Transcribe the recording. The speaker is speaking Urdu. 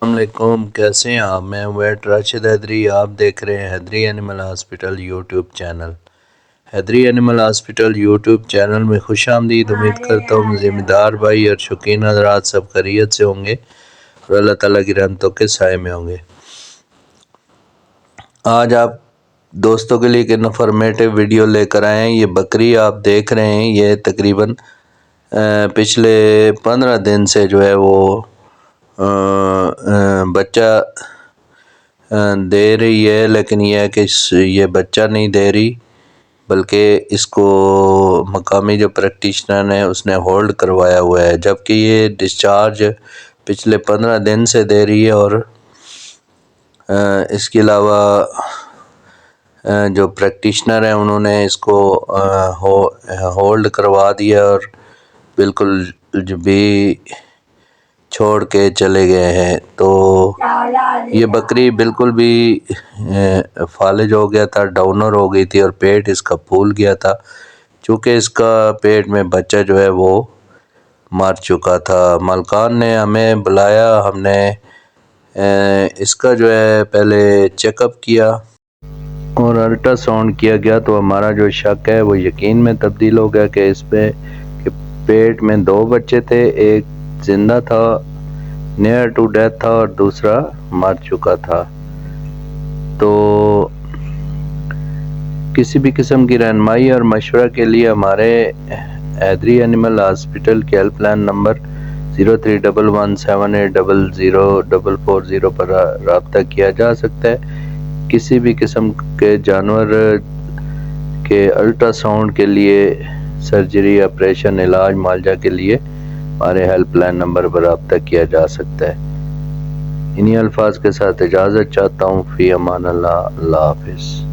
السلام علیکم، کیسے ہیں آپ؟ میں ویٹ راشد حیدری، آپ دیکھ رہے ہیں حیدری اینیمل ہاسپٹل یوٹیوب چینل۔ حیدری اینیمل ہاسپٹل یوٹیوب چینل میں خوش آمدید۔ امید کرتا ہوں ذمہ دار بھائی اور شوقین حضرات سب خیریت سے ہوں گے اور اللہ تعالیٰ کی رحمتوں کے سائے میں ہوں گے۔ آج آپ دوستوں کے لیے ایک انفارمیٹیو ویڈیو لے کر آئے ہیں۔ یہ بکری آپ دیکھ رہے ہیں، یہ تقریباً پچھلے 15 دن سے جو ہے وہ بچہ دے رہی ہے، لیکن یہ ہے کہ یہ بچہ نہیں دے رہی، بلکہ اس کو مقامی جو پریکٹیشنر نے اس نے ہولڈ کروایا ہوا ہے، جبکہ یہ ڈسچارج پچھلے 15 دن سے دے رہی ہے۔ اور اس کے علاوہ جو پریکٹیشنر ہیں انہوں نے اس کو ہولڈ کروا دیا اور بالکل بھی چھوڑ کے چلے گئے ہیں۔ تو یہ بکری بالکل بھی فالج ہو گیا تھا، ڈاؤنر ہو گئی تھی اور پیٹ اس کا پھول گیا تھا، چونکہ اس کا پیٹ میں بچہ جو ہے وہ مر چکا تھا۔ مالکان نے ہمیں بلایا، ہم نے اس کا جو ہے پہلے چیک اپ کیا اور الٹرا ساؤنڈ کیا گیا، تو ہمارا جو شک ہے وہ یقین میں تبدیل ہو گیا کہ اس پہ کہ پیٹ میں 2 بچے تھے، ایک زندہ تھا نیئر ٹو ڈیتھ تھا اور دوسرا مر چکا تھا۔ تو کسی بھی قسم کی رہنمائی اور مشورہ کے لیے ہمارے حیدری اینیمل ہاسپٹل کے ہیلپ لائن نمبر 0311780040 پر رابطہ کیا جا سکتا ہے۔ کسی بھی قسم کے جانور کے الٹرا ساؤنڈ کے لیے، سرجری، آپریشن، علاج، معالجہ کے لیے ہمارے ہیلپ لائن نمبر پر رابطہ کیا جا سکتا ہے۔ انہی الفاظ کے ساتھ اجازت چاہتا ہوں، فی امان اللہ، اللہ حافظ۔